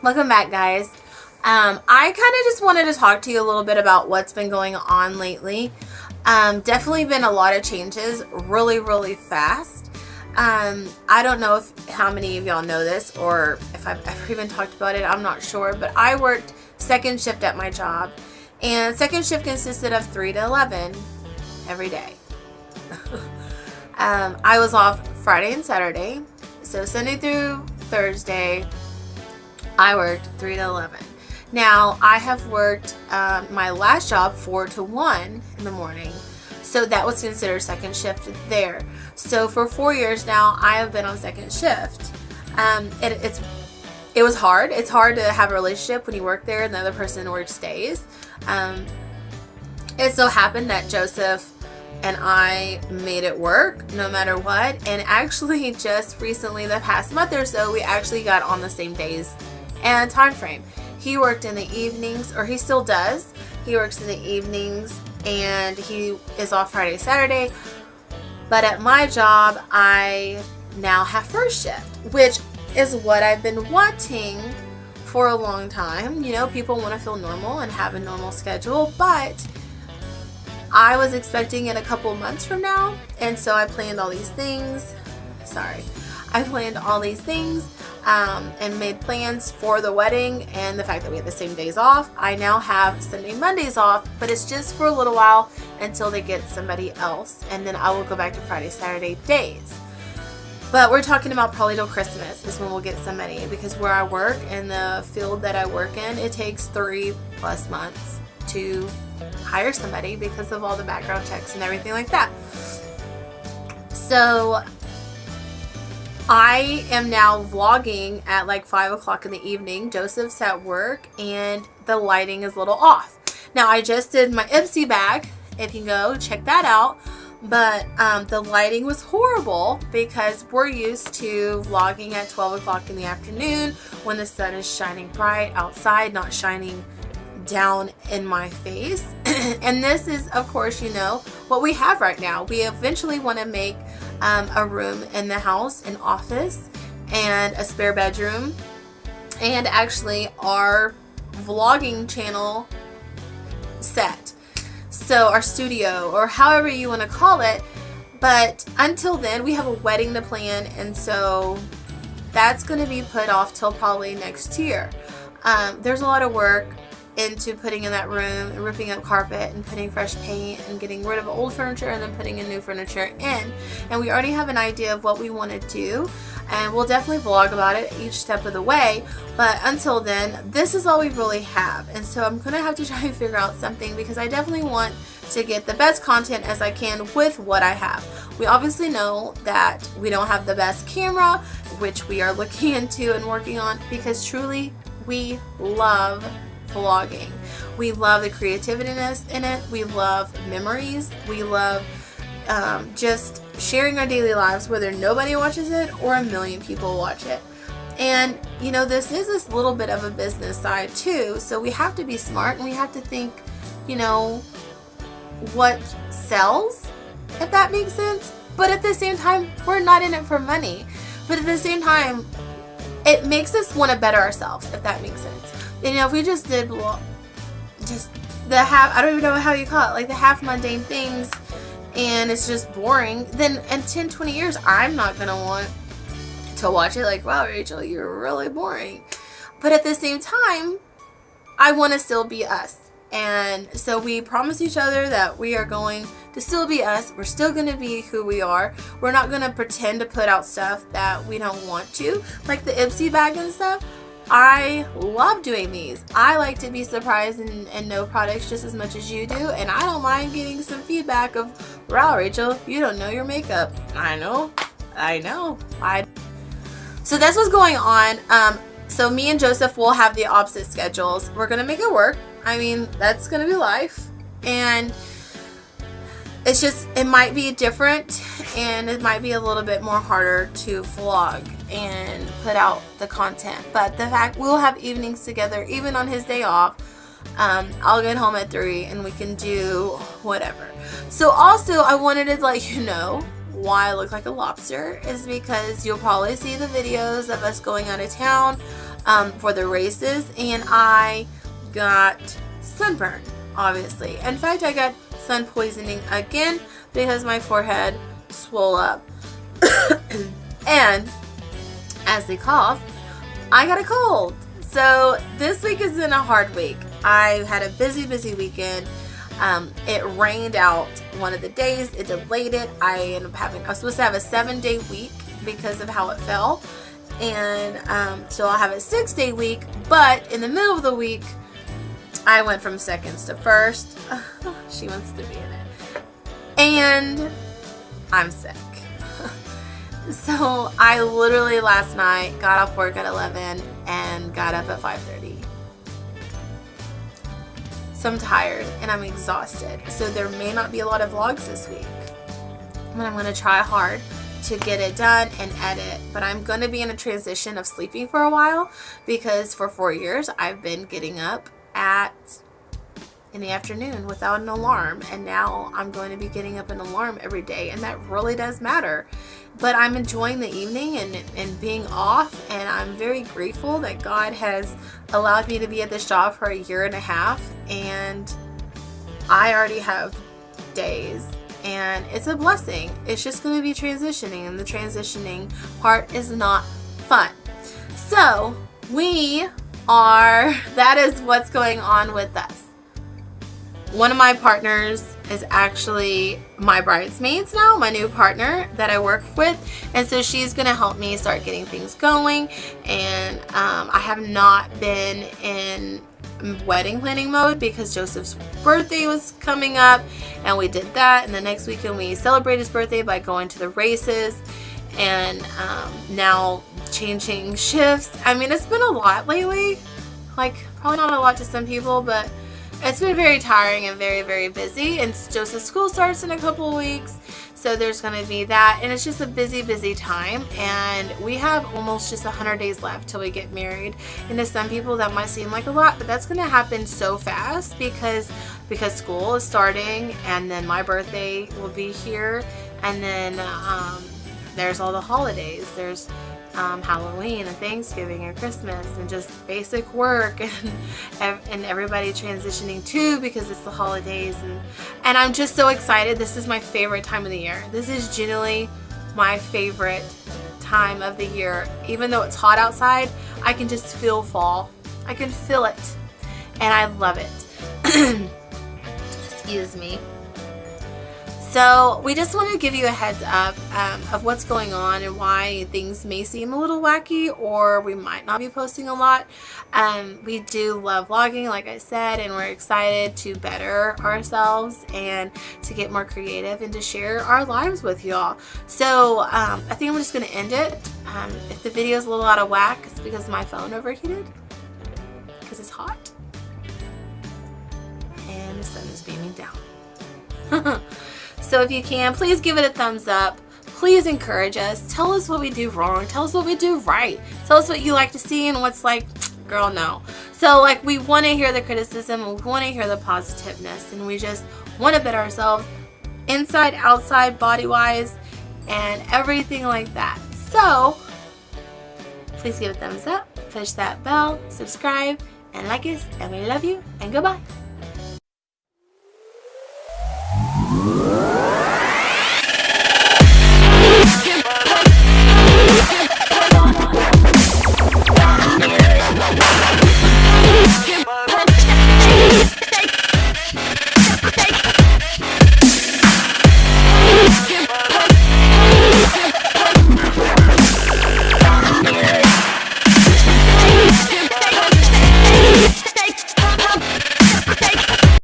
Welcome back, guys. I kind of just wanted to talk to you a little bit about what's been going on lately. Definitely been a lot of changes really fast. I don't know how many of y'all know this or if I've ever even talked about it. I'm not sure, but I worked second shift at my job, and second shift consisted of 3 to 11 every day. I was off Friday and Saturday, so Sunday through Thursday I worked 3 to 11. Now, I have worked my last job 4 to 1 in the morning, so that was considered second shift there. So for 4 years now, I have been on second shift. It was hard. It's hard to have a relationship when you work there and the other person works days. It so happened that Joseph and I made it work no matter what, and actually just recently, the past month or so, we actually got on the same days and time frame. He worked in the evenings, or he still does. He works in the evenings and he is off Friday, Saturday. But at my job, I now have first shift, which is what I've been wanting for a long time. You know, people want to feel normal and have a normal schedule, but I was expecting it a couple months from now, and so I planned all these things. I planned all these things and made plans for the wedding and the fact that we had the same days off. I now have Sunday, Mondays off, but it's just for a little while until they get somebody else, and then I will go back to Friday, Saturday days. But we're talking about probably till Christmas is when we'll get somebody, because where I work and the field that I work in, it takes 3+ months to hire somebody because of all the background checks and everything like that. So I am now vlogging at like 5 o'clock in the evening. Joseph's at work and the lighting is a little off. Now, I just did my Ipsy bag. If you go check that out. But the lighting was horrible because we're used to vlogging at 12 o'clock in the afternoon when the sun is shining bright outside, not shining down in my face. And this is, of course, you know, what we have right now. We eventually want to make a room in the house, an office, and a spare bedroom, and actually our vlogging channel set. So our studio, or however you want to call it. But until then, we have a wedding to plan, and so that's going to be put off till probably next year. There's a lot of work into putting in that room and ripping up carpet and putting fresh paint and getting rid of old furniture and then putting in new furniture in. And we already have an idea of what we want to do, and we'll definitely vlog about it each step of the way. But until then, this is all we really have, and so I'm gonna have to try and figure out something, because I definitely want to get the best content as I can with what I have. We obviously know that we don't have the best camera, which we are looking into and working on, because truly we love vlogging. We love the creativeness in it. We love memories. We love just sharing our daily lives, whether nobody watches it or a million people watch it. And you know, this is this little bit of a business side too, so we have to be smart and we have to think, you know, what sells, if that makes sense. But at the same time, we're not in it for money. But at the same time, it makes us want to better ourselves, if that makes sense. You know, if we just did just the half, I don't even know how you call it, like the half mundane things, and it's just boring, then in 10-20 years, I'm not going to want to watch it like, wow, Rachel, you're really boring. But at the same time, I want to still be us. And so we promise each other that we are going to still be us. We're still going to be who we are. We're not going to pretend to put out stuff that we don't want to, like the Ipsy bag and stuff. I love doing these. I like to be surprised and know products just as much as you do, and I don't mind getting some feedback of, wow, Rachel, you don't know your makeup. I know. So that's what's going on. So me and Joseph will have the opposite schedules. We're gonna make it work. I mean, that's gonna be life, and it's just, it might be different, and it might be a little bit more harder to vlog and put out the content. But the fact we'll have evenings together, even on his day off, I'll get home at 3 and we can do whatever. So also, I wanted to let you know why I look like a lobster is because you'll probably see the videos of us going out of town. for the races, and I got sunburn, obviously. In fact, I got sun poisoning again because my forehead swole up. And as they cough, I got a cold. So this week has been a hard week. I had a busy weekend. It rained out one of the days. It delayed it. I was supposed to have a 7-day week because of how it fell. And so I'll have a 6-day week. But in the middle of the week, I went from seconds to first. She wants to be in it. And I'm sick. So I literally last night got off work at 11 and got up at 5:30. So I'm tired and I'm exhausted. So there may not be a lot of vlogs this week. But I'm going to try hard to get it done and edit. But I'm going to be in a transition of sleeping for a while because for 4 years I've been getting up in the afternoon without an alarm, and now I'm going to be getting up an alarm every day, and that really does matter. But I'm enjoying the evening and being off, and I'm very grateful that God has allowed me to be at this job for 1.5 years, and I already have days, and it's a blessing. It's just going to be transitioning, and the transitioning part is not fun. So that is what's going on with us. One of my partners is actually my bridesmaids now, my new partner that I work with, and so she's going to help me start getting things going. And I have not been in wedding planning mode because Joseph's birthday was coming up, and we did that, and the next weekend we celebrate his birthday by going to the races, and now changing shifts. I mean, it's been a lot lately, like probably not a lot to some people, but it's been very tiring and very busy, and Joseph's school starts in a couple of weeks, so there's going to be that, and it's just a busy time, and we have almost just 100 days left till we get married. And to some people that might seem like a lot, but that's going to happen so fast because school is starting, and then my birthday will be here, and then there's all the holidays. There's Halloween and Thanksgiving and Christmas and just basic work, and everybody transitioning too because it's the holidays, and I'm just so excited. This is my favorite time of the year. This is genuinely my favorite time of the year. Even though it's hot outside, I can just feel fall. I can feel it, and I love it. Excuse me. So we just want to give you a heads up of what's going on and why things may seem a little wacky, or we might not be posting a lot. We do love vlogging, like I said, and we're excited to better ourselves and to get more creative and to share our lives with y'all. So I think I'm just going to end it. If the video is a little out of whack, it's because my phone overheated because it's hot and the sun is beaming down. So if you can, please give it a thumbs up. Please encourage us. Tell us what we do wrong. Tell us what we do right. Tell us what you like to see and what's like, girl, no. So like, we want to hear the criticism. We want to hear the positiveness. And we just want to better ourselves inside, outside, body-wise, and everything like that. So please give it a thumbs up. Push that bell. Subscribe. And like us. And we love you. And goodbye.